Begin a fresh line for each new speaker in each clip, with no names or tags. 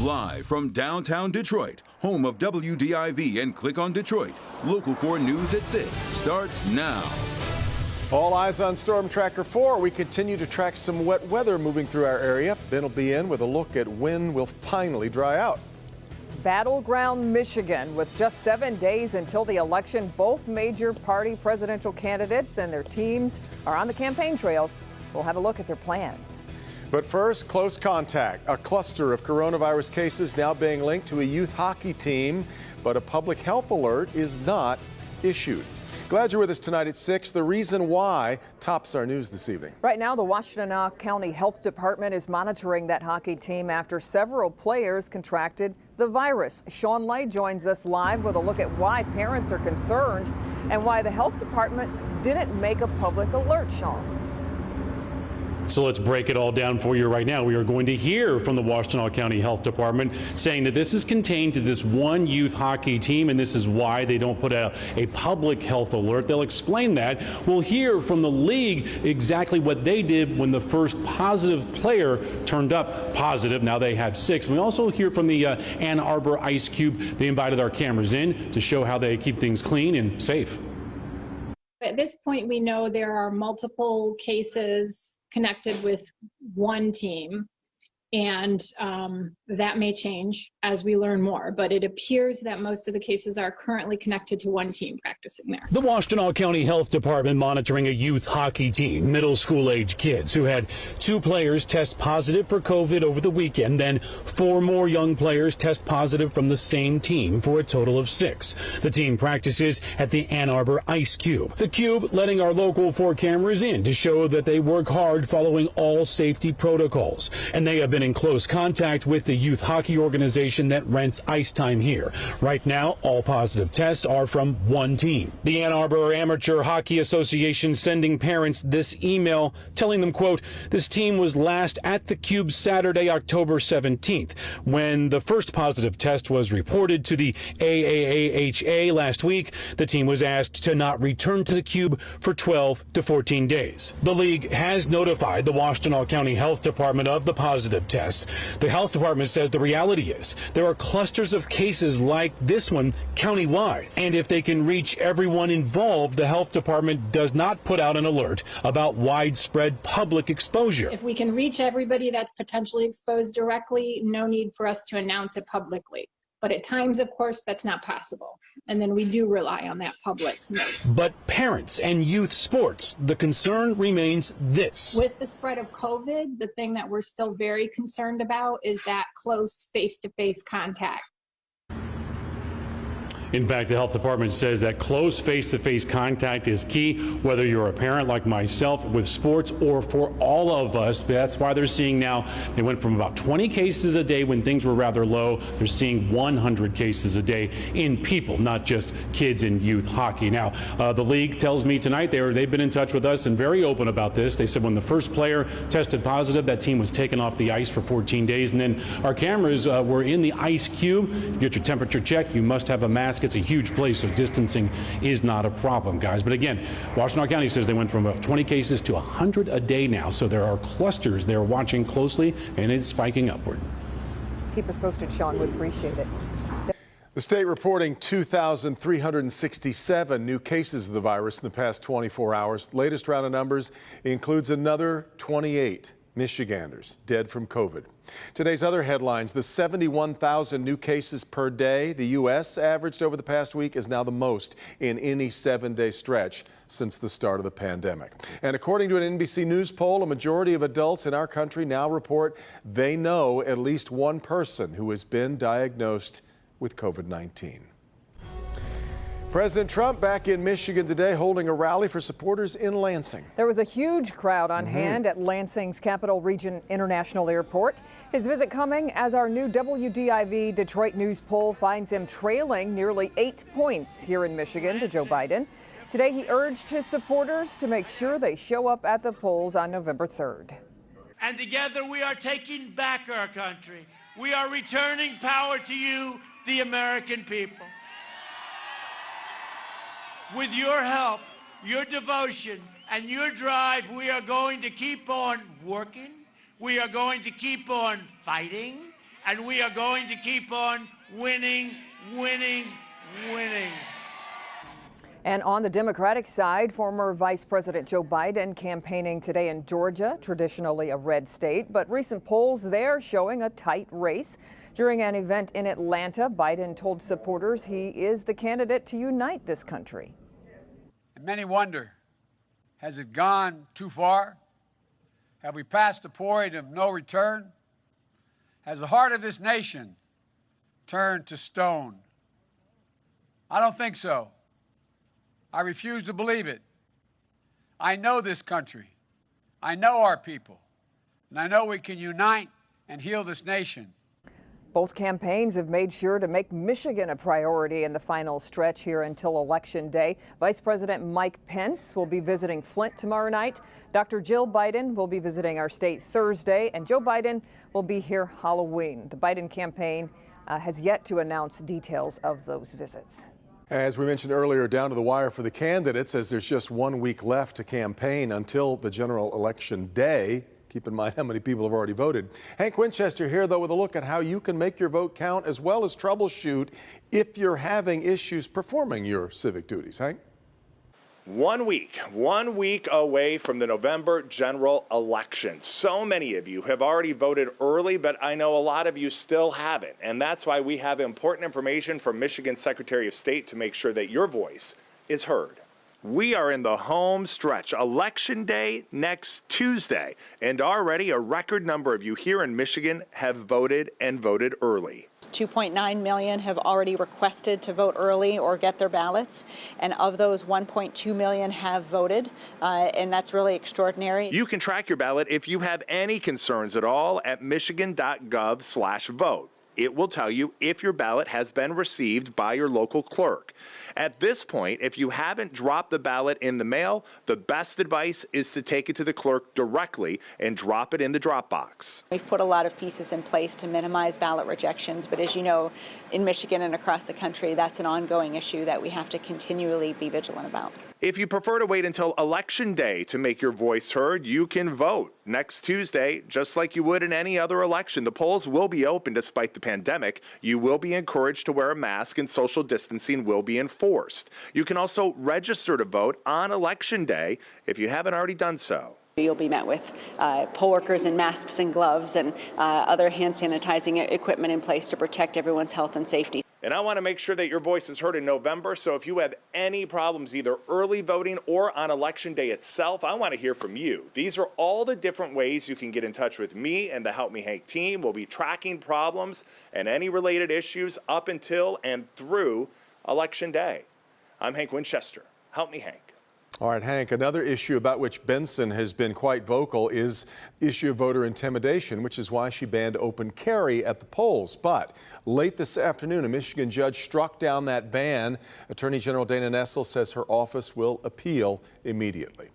Live from downtown Detroit, home of WDIV and Click on Detroit, Local 4 News at 6 starts now.
All eyes on Storm Tracker 4. We continue to track some wet weather moving through our area. Ben will be in with a look at when we'll finally dry out.
Battleground Michigan. With just 7 days until the election, both major party presidential candidates and their teams are on the campaign trail. We'll have a look at their plans.
But first, close contact. A cluster of coronavirus cases now being linked to a youth hockey team, but a public health alert is not issued. Glad you're with us tonight at 6. The reason why tops our news this evening.
Right now, the Washtenaw County Health Department is monitoring that hockey team after several players contracted the virus. Sean Lay joins us live with a look at why parents are concerned and why the health department didn't make a public alert, Sean.
So let's break it all down for you right now. We are going to hear from the Washtenaw County Health Department saying that this is contained to this one youth hockey team, and this is why they don't put out a public health alert. They'll explain that. We'll hear from the league exactly what they did when the first positive player turned up positive. Now they have 6. We also hear from the Ann Arbor Ice Cube. They invited our cameras in to show how they keep things clean and safe.
At this point, we know there are multiple cases connected with one team, and that may change as we learn more, but it appears that most of the cases are currently connected to one team practicing there.
The Washtenaw County Health Department monitoring a youth hockey team, middle school age kids who had 2 players test positive for COVID over the weekend, then 4 more young players test positive from the same team for a total of 6. The team practices at the Ann Arbor Ice Cube. The Cube letting our Local 4 cameras in to show that they work hard following all safety protocols, and they have been in close contact with the youth hockey organization that rents ice time here. Right now, all positive tests are from one team. The Ann Arbor Amateur Hockey Association sending parents this email telling them, quote, this team was last at the Cube Saturday, October 17th, when the first positive test was reported to the AAAHA last week. The team was asked to not return to the Cube for 12 to 14 days. The league has notified the Washtenaw County Health Department of the positive tests. The health department says the reality is there are clusters of cases like this one countywide, and if they can reach everyone involved, the health department does not put out an alert about widespread public exposure.
If we can reach everybody that's potentially exposed directly, no need for us to announce it publicly. But at times, of course, that's not possible. And then we do rely on that public notice.
But parents and youth sports, the concern remains this.
With the spread of COVID, the thing that we're still very concerned about is that close face-to-face contact.
In fact, the health department says that close face-to-face contact is key, whether you're a parent like myself with sports or for all of us. That's why they're seeing now, they went from about 20 cases a day when things were rather low. They're seeing 100 cases a day in people, not just kids and youth hockey. Now, the league tells me tonight they've been in touch with us and very open about this. They said when the first player tested positive, that team was taken off the ice for 14 days. And then our cameras were in the ice cube. You get your temperature checked. You must have a mask. It's a huge place, so distancing is not a problem, guys. But again, Washtenaw County says they went from about 20 cases to 100 a day now, so there are clusters they're watching closely, and it's spiking upward.
Keep us posted, Sean. We'd appreciate it.
The state reporting 2,367 new cases of the virus in the past 24 hours. Latest round of numbers includes another 28 Michiganders dead from COVID. Today's other headlines, the 71,000 new cases per day the U.S. averaged over the past week is now the most in any 7-day stretch since the start of the pandemic. And according to an NBC News poll, a majority of adults in our country now report they know at least one person who has been diagnosed with COVID-19. President Trump back in Michigan today holding a rally for supporters in Lansing.
There was a huge crowd on hand at Lansing's Capital Region International Airport. His visit coming as our new WDIV Detroit News poll finds him trailing nearly 8 points here in Michigan to Joe Biden. Today he urged his supporters to make sure they show up at the polls on November 3rd.
And together we are taking back our country. We are returning power to you, the American people. With your help, your devotion, and your drive, we are going to keep on working. We are going to keep on fighting. and we are going to keep on winning, winning, winning.
And on the Democratic side, former Vice President Joe Biden campaigning today in Georgia, traditionally a red state, but recent polls there showing a tight race. During an event in Atlanta, Biden told supporters he is the candidate to unite this country.
And many wonder, has it gone too far? Have we passed the point of no return? Has the heart of this nation turned to stone? I don't think so. I refuse to believe it. I know this country. I know our people. And I know we can unite and heal this nation.
Both campaigns have made sure to make Michigan a priority in the final stretch here until Election Day. Vice President Mike Pence will be visiting Flint tomorrow night. Dr. Jill Biden will be visiting our state Thursday, and Joe Biden will be here Halloween. The Biden campaign has yet to announce details of those visits.
As we mentioned earlier, down to the wire for the candidates as there's just 1 week left to campaign until the general election day. Keep in mind how many people have already voted. Hank Winchester here, though, with a look at how you can make your vote count as well as troubleshoot if you're having issues performing your civic duties. Hank?
1 week away from the November general election. So many of you have already voted early, but I know a lot of you still haven't. And that's why we have important information from Michigan's Secretary of State to make sure that your voice is heard. We are in the home stretch. Election Day next Tuesday. And already a record number of you here in Michigan have voted and voted early.
2.9 million have already requested to vote early or get their ballots, and of those 1.2 million have voted, and that's really extraordinary.
You can track your ballot if you have any concerns at all at michigan.gov/vote. It will tell you if your ballot has been received by your local clerk. At this point, if you haven't dropped the ballot in the mail, the best advice is to take it to the clerk directly and drop it in the drop box.
We've put a lot of pieces in place to minimize ballot rejections, but as you know, in Michigan and across the country, that's an ongoing issue that we have to continually be vigilant about.
If you prefer to wait until Election Day to make your voice heard, you can vote next Tuesday, just like you would in any other election. The polls will be open despite the pandemic. You will be encouraged to wear a mask and social distancing will be enforced. You can also register to vote on Election Day if you haven't already done so.
You'll be met with poll workers in masks and gloves and other hand sanitizing equipment in place to protect everyone's health and safety.
And I want to make sure that your voice is heard in November, so if you have any problems either early voting or on Election Day itself, I want to hear from you. These are all the different ways you can get in touch with me and the Help Me Hank team. We'll be tracking problems and any related issues up until and through Election Day. I'm Hank Winchester. Help Me Hank.
All right, Hank, another issue about which Benson has been quite vocal is the issue of voter intimidation, which is why she banned open carry at the polls. But late this afternoon, a Michigan judge struck down that ban. Attorney General Dana Nessel says her office will appeal immediately.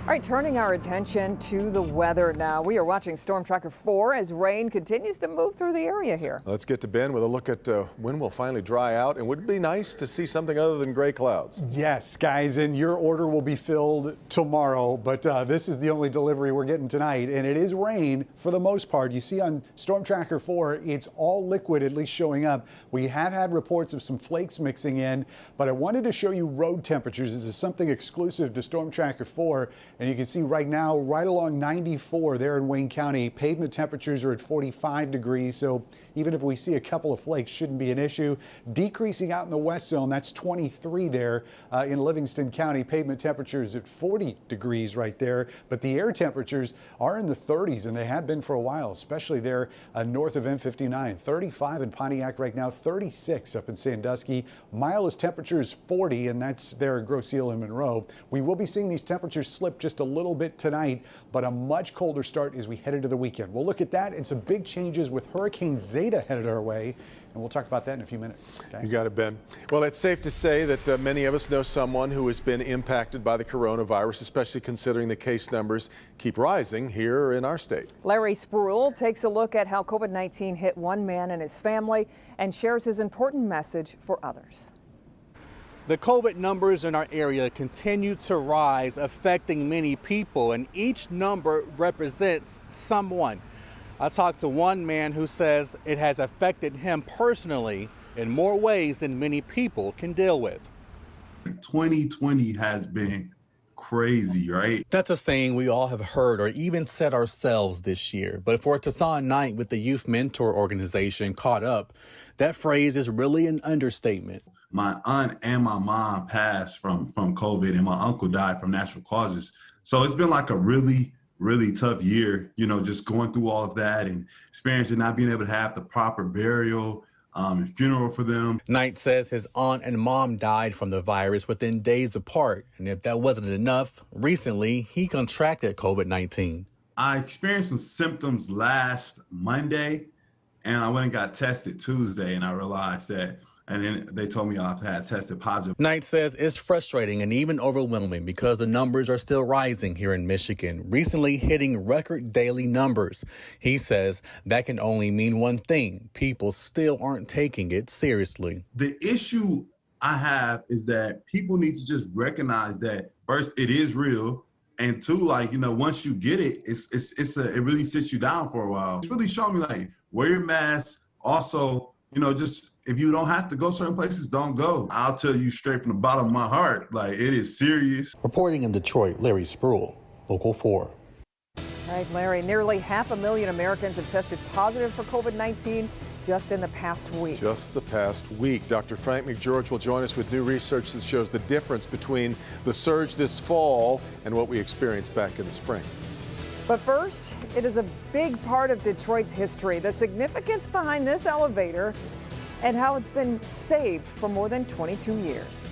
All right, turning our attention to the weather now. We are watching Storm Tracker 4 as rain continues to move through the area here.
Let's get to Ben with a look at when we'll finally dry out. And would it be nice to see something other than gray clouds?
Yes, guys, and your order will be filled tomorrow, but this is the only delivery we're getting tonight, and it is rain for the most part. You see on Storm Tracker 4, it's all liquid, at least showing up. We have had reports of some flakes mixing in, but I wanted to show you road temperatures. This is something exclusive to Storm Tracker 4. And you can see right now, right along 94 there in Wayne County, pavement temperatures are at 45 degrees. So even if we see a couple of flakes, shouldn't be an issue. Decreasing out in the west zone, that's 23 there in Livingston County. Pavement temperatures at 40 degrees right there. But the air temperatures are in the 30s, and they have been for a while, especially there north of M59. 35 in Pontiac right now, 36 up in Sandusky. Mildest temperatures 40, and that's there at Grosse Ile and Monroe. We will be seeing these temperatures slip just a little bit tonight, but a much colder start as we head into the weekend. We'll look at that and some big changes with Hurricane Zeta headed our way, and we'll talk about that in a few minutes. Guys.
You got it, Ben. Well, it's safe to say that many of us know someone who has been impacted by the coronavirus, especially considering the case numbers keep rising here in our state.
Larry Spruill takes a look at how COVID-19 hit one man and his family and shares his important message for others.
The COVID numbers in our area continue to rise, affecting many people, and each number represents someone. I talked to one man who says it has affected him personally in more ways than many people can deal with.
2020 has been crazy, right?
That's a saying we all have heard or even said ourselves this year. But for Tassan Knight with the Youth Mentor Organization Caught Up, that phrase is really an understatement.
My aunt and my mom passed from COVID, and my uncle died from natural causes. So it's been like a really tough year, you know, just going through all of that and experiencing not being able to have the proper burial and funeral for them.
Knight says his aunt and mom died from the virus within days apart. And if that wasn't enough, recently he contracted COVID-19.
I experienced some symptoms last Monday, and I went and got tested Tuesday, and I realized that. And then they told me I had tested positive.
Knight says it's frustrating and even overwhelming because the numbers are still rising here in Michigan, recently hitting record daily numbers. He says that can only mean one thing: people still aren't taking it seriously.
The issue I have is that people need to just recognize that, first, it is real. And two, like, you know, once you get it, it really sits you down for a while. It's really showing me, like, wear your mask. Also, you know, just if you don't have to go certain places, don't go. I'll tell you straight from the bottom of my heart, like, it is serious.
Reporting in Detroit, Larry Spruill, Local 4.
All right, Larry, nearly 500,000 Americans have tested positive for COVID-19 just in the past week.
Just the past week. Dr. Frank McGeorge will join us with new research that shows the difference between the surge this fall and what we experienced back in the spring.
But first, it is a big part of Detroit's history, the significance behind this elevator and how it's been saved for more than 22 years.